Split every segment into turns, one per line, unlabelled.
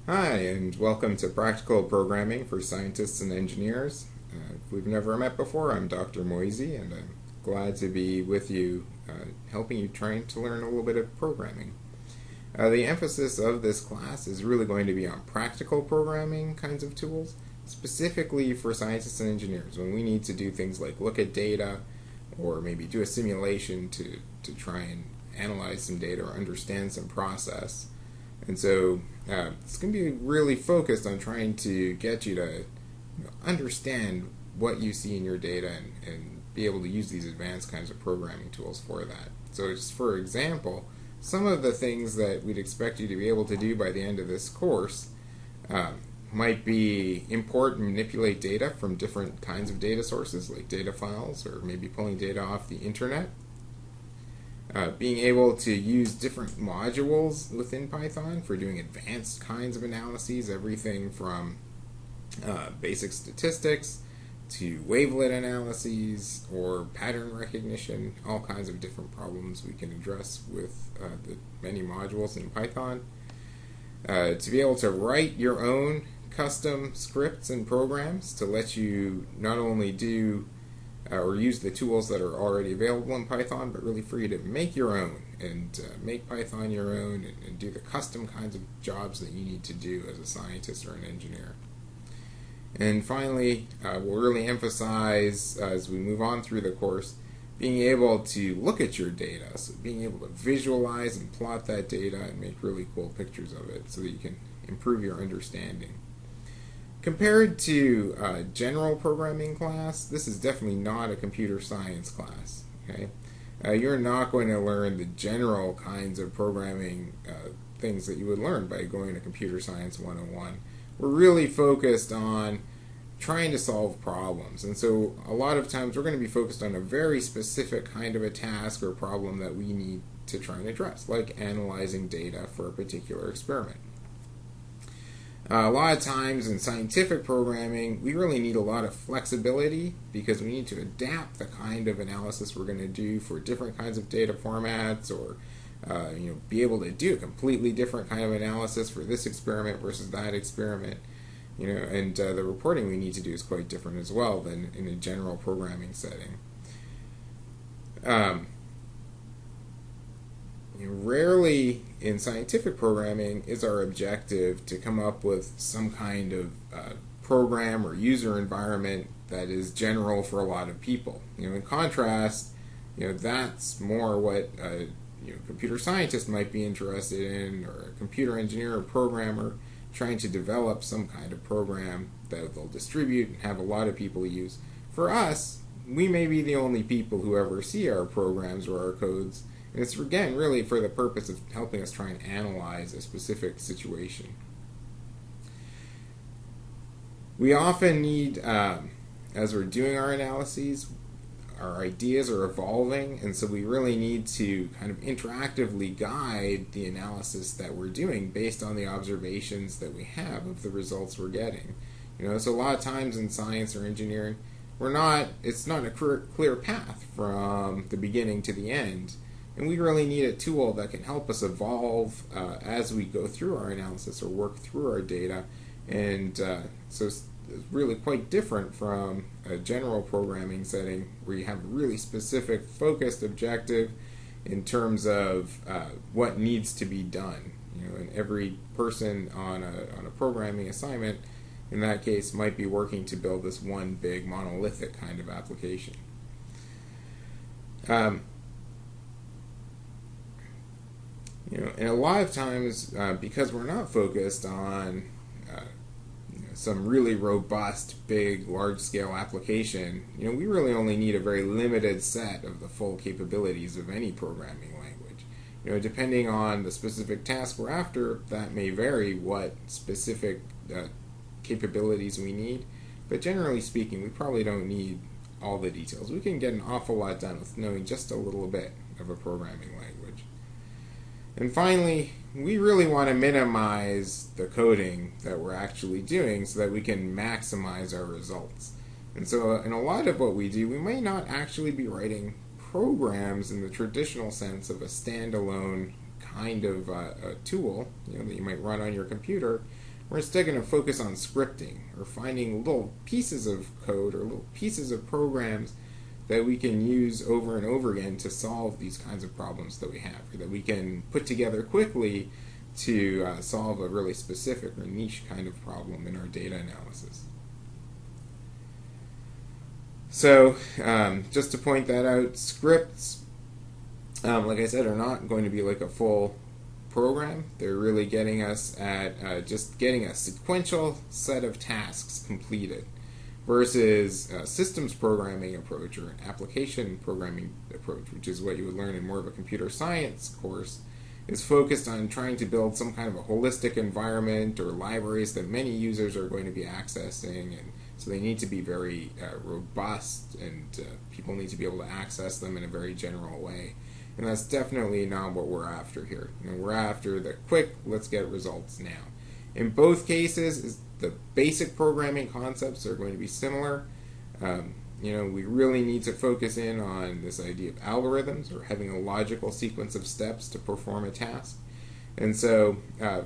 Hi, and welcome to Practical Programming for Scientists and Engineers. If we've never met before, I'm Dr. Moisey, and I'm glad to be with you, helping you trying to learn a little bit of programming. The emphasis of this class is really going to be on practical programming kinds of tools, specifically for scientists and engineers, when we need to do things like look at data or maybe do a simulation to try and analyze some data or understand some process. And so it's going to be really focused on trying to get you to understand what you see in your data and be able to use these advanced kinds of programming tools for that. So just for example, some of the things that we'd expect you to be able to do by the end of this course might be import and manipulate data from different kinds of data sources like data files or maybe pulling data off the internet. Being able to use different modules within Python for doing advanced kinds of analyses, everything from basic statistics to wavelet analyses or pattern recognition, all kinds of different problems we can address with the many modules in Python. To be able to write your own custom scripts and programs to let you not only do or use the tools that are already available in Python, but really for you to make your own and make Python your own and do the custom kinds of jobs that you need to do as a scientist or an engineer. And finally, we'll really emphasize as we move on through the course being able to look at your data, so being able to visualize and plot that data and make really cool pictures of it so that you can improve your understanding. Compared to a general programming class, this is definitely not a computer science class. Okay, you're not going to learn the general kinds of programming things that you would learn by going to Computer Science 101. We're really focused on trying to solve problems, and so a lot of times we're going to be focused on a very specific kind of a task or problem that we need to try and address, like analyzing data for a particular experiment. A lot of times in scientific programming, we really need a lot of flexibility because we need to adapt the kind of analysis we're going to do for different kinds of data formats, or be able to do a completely different kind of analysis for this experiment versus that experiment. And the reporting we need to do is quite different as well than in a general programming setting. Rarely in scientific programming is our objective to come up with some kind of program or user environment that is general for a lot of people. In contrast, that's more what a computer scientist might be interested in, or a computer engineer or programmer trying to develop some kind of program that they'll distribute and have a lot of people use. For us, we may be the only people who ever see our programs or our codes. And it's, again, really for the purpose of helping us try and analyze a specific situation. We often need, as we're doing our analyses, our ideas are evolving, and so we really need to kind of interactively guide the analysis that we're doing based on the observations that we have of the results we're getting. So a lot of times in science or engineering, it's not a clear path from the beginning to the end. And we really need a tool that can help us evolve as we go through our analysis or work through our data. And so it's really quite different from a general programming setting where you have a really specific, focused objective in terms of what needs to be done. And every person on a programming assignment, in that case, might be working to build this one big monolithic kind of application. And a lot of times, because we're not focused on some really robust, big, large-scale application, we really only need a very limited set of the full capabilities of any programming language. Depending on the specific task we're after, that may vary what specific capabilities we need. But generally speaking, we probably don't need all the details. We can get an awful lot done with knowing just a little bit of a programming language. And finally, we really want to minimize the coding that we're actually doing so that we can maximize our results. And so in a lot of what we do, we may not actually be writing programs in the traditional sense of a standalone kind of a tool that you might run on your computer, we're instead going to focus on scripting, or finding little pieces of code or little pieces of programs that we can use over and over again to solve these kinds of problems that we have, or that we can put together quickly to solve a really specific or niche kind of problem in our data analysis. So just to point that out, scripts, like I said, are not going to be like a full program. They're really getting us at just getting a sequential set of tasks completed, versus a systems programming approach or an application programming approach, which is what you would learn in more of a computer science course, is focused on trying to build some kind of a holistic environment or libraries that many users are going to be accessing, and so they need to be very robust, and people need to be able to access them in a very general way. And that's definitely not what we're after here. We're after the quick, let's get results now. In both cases, the basic programming concepts are going to be similar. We really need to focus in on this idea of algorithms, or having a logical sequence of steps to perform a task. And so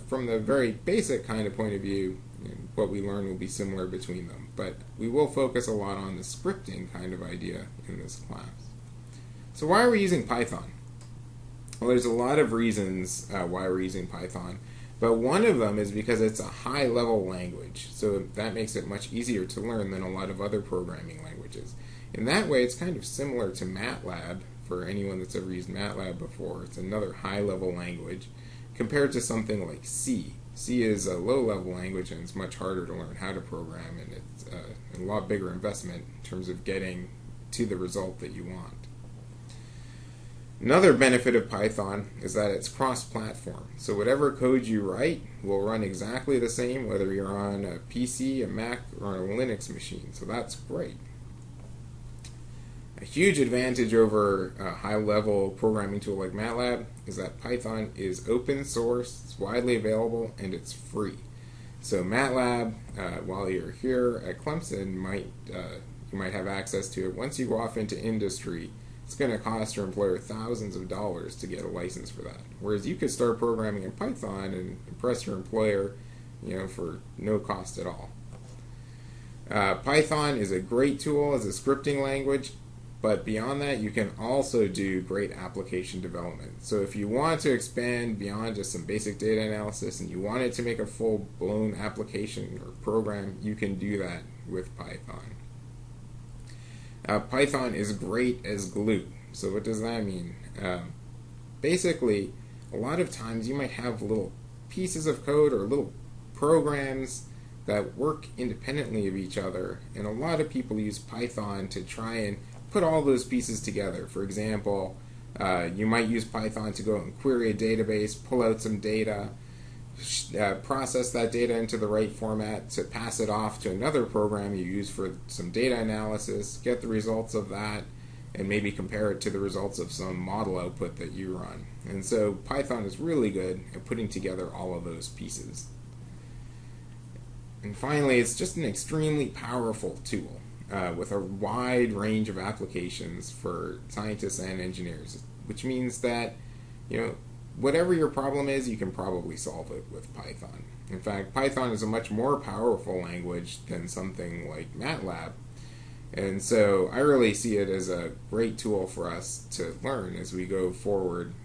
from the very basic kind of point of view, what we learn will be similar between them. But we will focus a lot on the scripting kind of idea in this class. So why are we using Python? Well, there's a lot of reasons why we're using Python. But one of them is because it's a high-level language, so that makes it much easier to learn than a lot of other programming languages. In that way, it's kind of similar to MATLAB. For anyone that's ever used MATLAB before, it's another high-level language compared to something like C. C is a low-level language, and it's much harder to learn how to program, and it's a lot bigger investment in terms of getting to the result that you want. Another benefit of Python is that it's cross-platform. So whatever code you write will run exactly the same whether you're on a PC, a Mac, or on a Linux machine. So that's great. A huge advantage over a high-level programming tool like MATLAB is that Python is open source, it's widely available, and it's free. So MATLAB, while you're here at Clemson, you might have access to it. Once you go off into industry, it's going to cost your employer thousands of dollars to get a license for that. Whereas you could start programming in Python and impress your employer, for no cost at all. Python is a great tool as a scripting language, but beyond that, you can also do great application development. So if you want to expand beyond just some basic data analysis and you wanted to make a full-blown application or program, you can do that with Python. Python is great as glue. So what does that mean? Basically, a lot of times you might have little pieces of code or little programs that work independently of each other, and a lot of people use Python to try and put all those pieces together. For example, you might use Python to go and query a database, pull out some data, process that data into the right format to pass it off to another program you use for some data analysis, get the results of that, and maybe compare it to the results of some model output that you run. And so Python is really good at putting together all of those pieces. And finally, it's just an extremely powerful tool with a wide range of applications for scientists and engineers, which means that, whatever your problem is, you can probably solve it with Python. In fact, Python is a much more powerful language than something like MATLAB. And so I really see it as a great tool for us to learn as we go forward,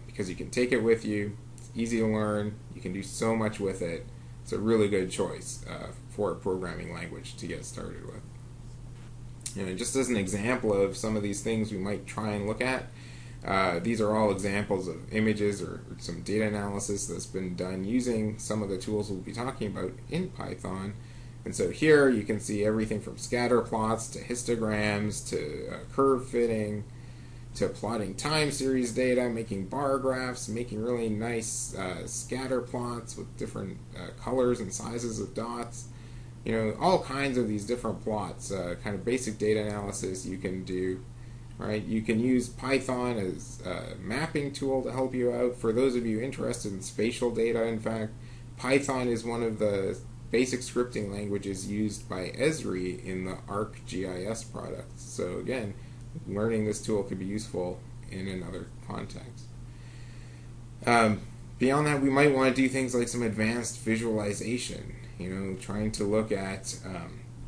because you can take it with you, it's easy to learn, you can do so much with it. It's a really good choice for a programming language to get started with. Just as an example of some of these things we might try and look at, these are all examples of images or some data analysis that's been done using some of the tools we'll be talking about in Python. And so here you can see everything from scatter plots to histograms to curve fitting to plotting time series data, making bar graphs, making really nice scatter plots with different colors and sizes of dots. All kinds of these different plots, kind of basic data analysis you can do. Right? You can use Python as a mapping tool to help you out. For those of you interested in spatial data, in fact, Python is one of the basic scripting languages used by Esri in the ArcGIS product. So again, learning this tool could be useful in another context. Beyond that, we might want to do things like some advanced visualization, trying to look at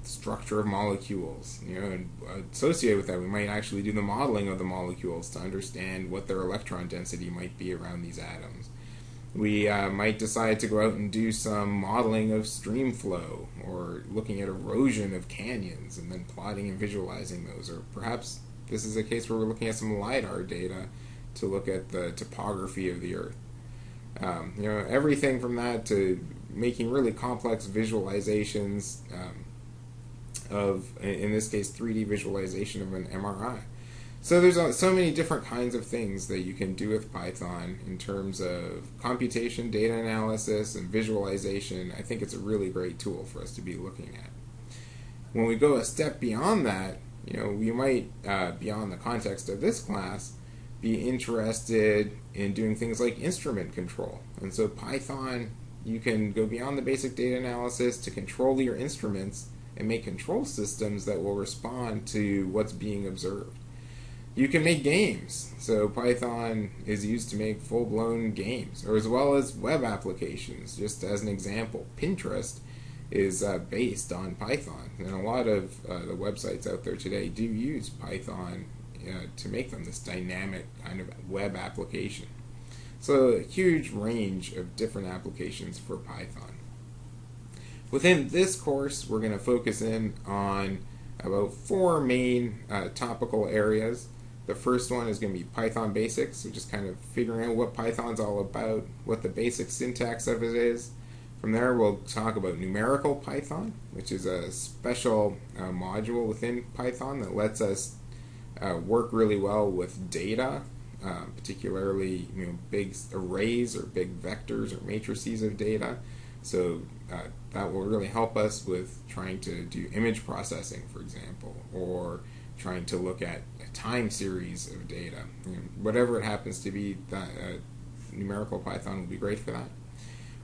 structure of molecules, and associated with that, we might actually do the modeling of the molecules to understand what their electron density might be around these atoms. We might decide to go out and do some modeling of stream flow, or looking at erosion of canyons and then plotting and visualizing those. Or perhaps this is a case where we're looking at some LiDAR data to look at the topography of the Earth. Everything from that to making really complex visualizations of, in this case, 3D visualization of an MRI. So there's so many different kinds of things that you can do with Python in terms of computation, data analysis, and visualization. I think it's a really great tool for us to be looking at. When we go a step beyond that, we might, beyond the context of this class, be interested in doing things like instrument control. And so Python, you can go beyond the basic data analysis to control your instruments and make control systems that will respond to what's being observed. You can make games. So Python is used to make full-blown games, or as well as web applications. Just as an example, Pinterest is based on Python, and a lot of the websites out there today do use Python to make them this dynamic kind of web application. So a huge range of different applications for Python. Within this course, we're going to focus in on about 4 main topical areas. The first one is going to be Python basics, so just kind of figuring out what Python's all about, what the basic syntax of it is. From there, we'll talk about numerical Python, which is a special module within Python that lets us work really well with data, particularly big arrays or big vectors or matrices of data. So that will really help us with trying to do image processing, for example, or trying to look at a time series of data. Whatever it happens to be, numerical Python will be great for that.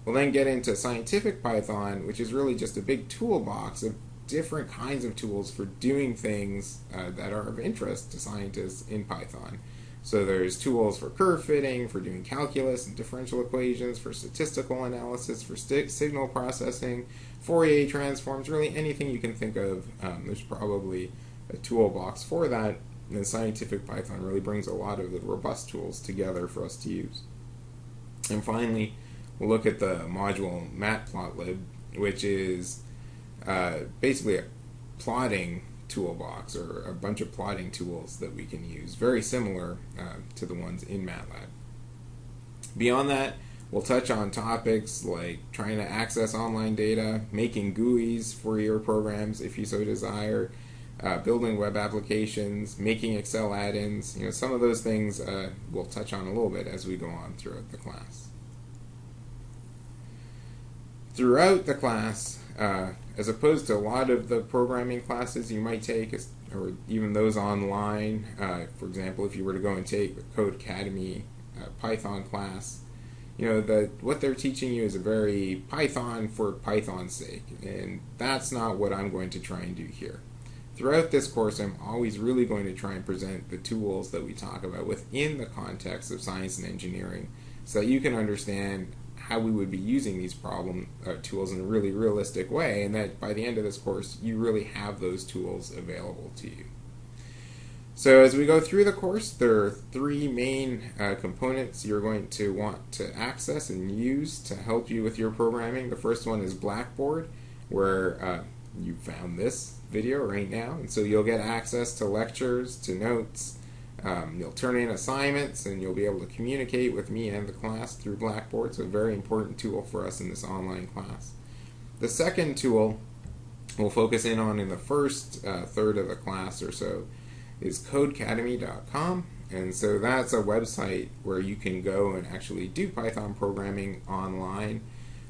We'll then get into scientific Python, which is really just a big toolbox of different kinds of tools for doing things that are of interest to scientists in Python. So there's tools for curve fitting, for doing calculus and differential equations, for statistical analysis, for signal processing, Fourier transforms, really anything you can think of. There's probably a toolbox for that, and scientific Python really brings a lot of the robust tools together for us to use. And finally, we'll look at the module matplotlib, which is basically a plotting toolbox, or a bunch of plotting tools that we can use, very similar to the ones in MATLAB. Beyond that, we'll touch on topics like trying to access online data, making GUIs for your programs if you so desire, building web applications, making Excel add-ins. Some of those things we'll touch on a little bit as we go on throughout the class. Throughout the class, as opposed to a lot of the programming classes you might take, or even those online, for example, if you were to go and take the Code Academy Python class, what they're teaching you is a very Python for Python's sake, and that's not what I'm going to try and do here. Throughout this course, I'm always really going to try and present the tools that we talk about within the context of science and engineering, so that you can understand how we would be using these tools in a really realistic way, and that by the end of this course, you really have those tools available to you. So as we go through the course, there are 3 main components you're going to want to access and use to help you with your programming. The first one is Blackboard, where you found this video right now, and so you'll get access to lectures, to notes. You'll turn in assignments, and you'll be able to communicate with me and the class through Blackboard, so a very important tool for us in this online class. The second tool we'll focus in on in the first third of the class or so is codecademy.com, and so that's a website where you can go and actually do Python programming online.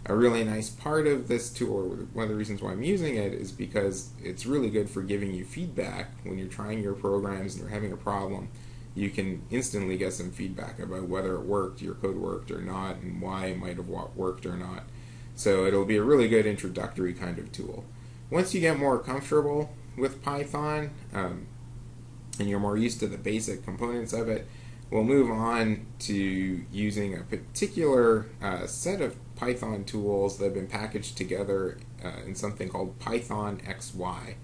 A really nice part of this tool, or one of the reasons why I'm using it, is because it's really good for giving you feedback when you're trying your programs and you're having a problem. You can instantly get some feedback about whether it worked, your code worked or not, and why it might have worked or not. So it'll be a really good introductory kind of tool. Once you get more comfortable with Python, and you're more used to the basic components of it, we'll move on to using a particular set of Python tools that have been packaged together in something called Python-Lecture1-CourseIntro.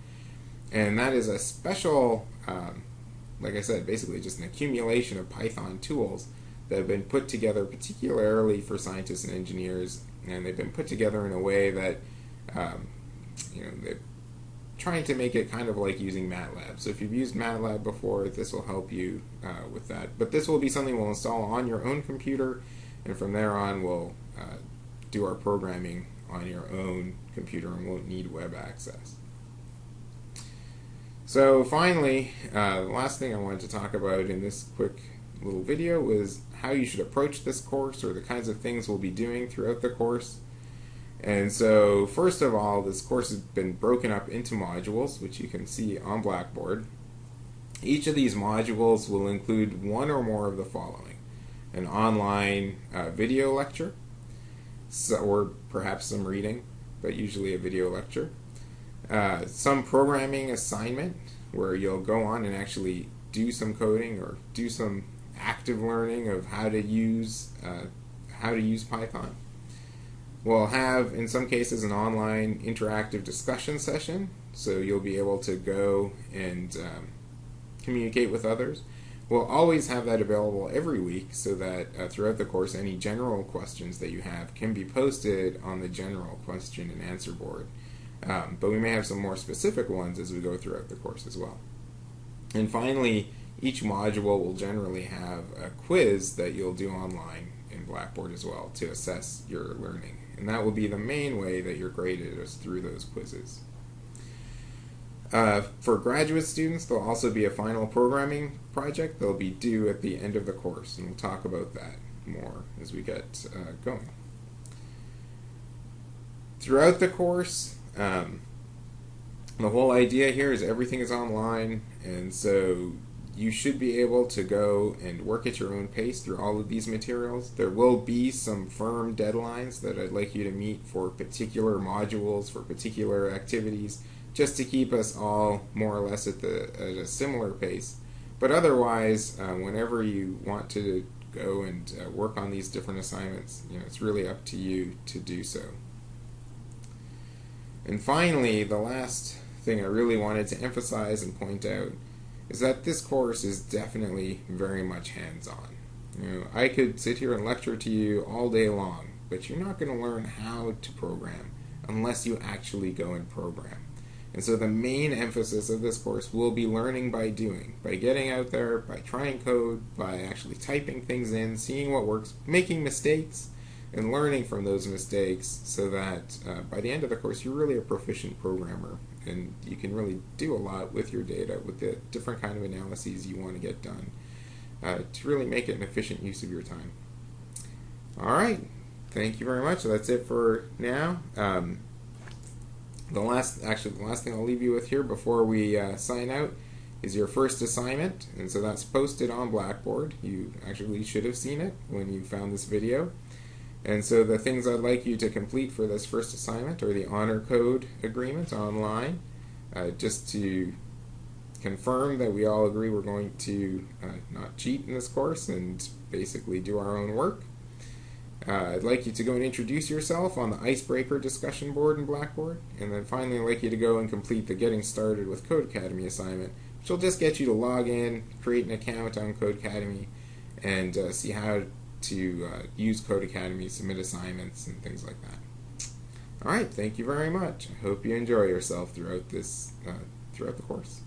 And that is a special, like I said, basically just an accumulation of Python tools that have been put together particularly for scientists and engineers, and they've been put together in a way that they're trying to make it kind of like using MATLAB. So if you've used MATLAB before, this will help you with that. But this will be something we'll install on your own computer, and from there on we'll do our programming on your own computer and won't need web access. So finally, the last thing I wanted to talk about in this quick little video was how you should approach this course, or the kinds of things we'll be doing throughout the course. And so first of all, this course has been broken up into modules, which you can see on Blackboard. Each of these modules will include one or more of the following: an online video lecture, or perhaps some reading, but usually a video lecture. Some programming assignment where you'll go on and actually do some coding or do some active learning of how to use Python. We'll have, in some cases, an online interactive discussion session, so you'll be able to go and communicate with others. We'll always have that available every week, so that throughout the course any general questions that you have can be posted on the general question and answer board. But we may have some more specific ones as we go throughout the course as well. And finally, each module will generally have a quiz that you'll do online in Blackboard as well to assess your learning. And that will be the main way that you're graded, is through those quizzes. For graduate students, there'll also be a final programming project that'll be due at the end of the course, and we'll talk about that more as we get going. Throughout the course, the whole idea here is everything is online, and so you should be able to go and work at your own pace through all of these materials. There will be some firm deadlines that I'd like you to meet for particular modules, for particular activities, just to keep us all more or less at a similar pace. But otherwise, whenever you want to go and work on these different assignments, it's really up to you to do so. And finally, the last thing I really wanted to emphasize and point out is that this course is definitely very much hands-on. I could sit here and lecture to you all day long, but you're not going to learn how to program unless you actually go and program. And so the main emphasis of this course will be learning by doing, by getting out there, by trying code, by actually typing things in, seeing what works, making mistakes, and learning from those mistakes, so that by the end of the course you're really a proficient programmer and you can really do a lot with your data, with the different kind of analyses you want to get done, to really make it an efficient use of your time. Alright, thank you very much. That's it for now. The last thing I'll leave you with here before we sign out is your first assignment, and so that's posted on Blackboard. You actually should have seen it when you found this video. And so the things I'd like you to complete for this first assignment are the honor code agreement online, just to confirm that we all agree we're going to not cheat in this course and basically do our own work. I'd like you to go and introduce yourself on the icebreaker discussion board in Blackboard, and then finally I'd like you to go and complete the Getting Started with Codecademy assignment, which will just get you to log in, create an account on Codecademy, and see how to use Codecademy, submit assignments, and things like that. Alright, thank you very much. I hope you enjoy yourself throughout the course.